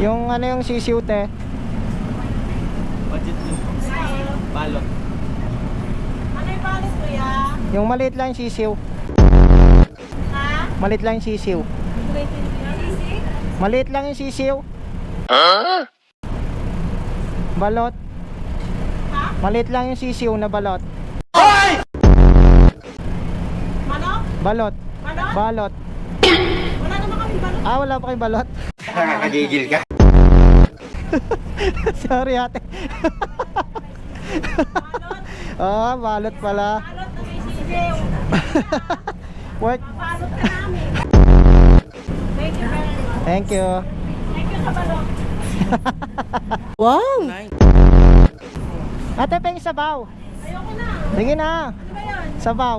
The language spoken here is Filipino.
Yung ano yung sisiw te? Budget yung balot. Ano yung balot kuya? Yung maliit lang yung sisiw. Ha? Maliit lang yung sisiw. Sisig? Maliit lang yung sisiw. Balot. Ha? Maliit lang yung sisiw na balot. Manok? Balot. Balot? Balot. Wala naman kami balot. Ah, wala pa kayong balot? Nakakagigil ka. Sorry ate. Balot. Oh, balot pala. Balot na may sisiw. Work. Balot ka namin. Thank you very much. Thank you. Thank you sa balot. Wow. Ate, peng sabaw. Ayoko na. Sige na. Ano ba yun? Sabaw.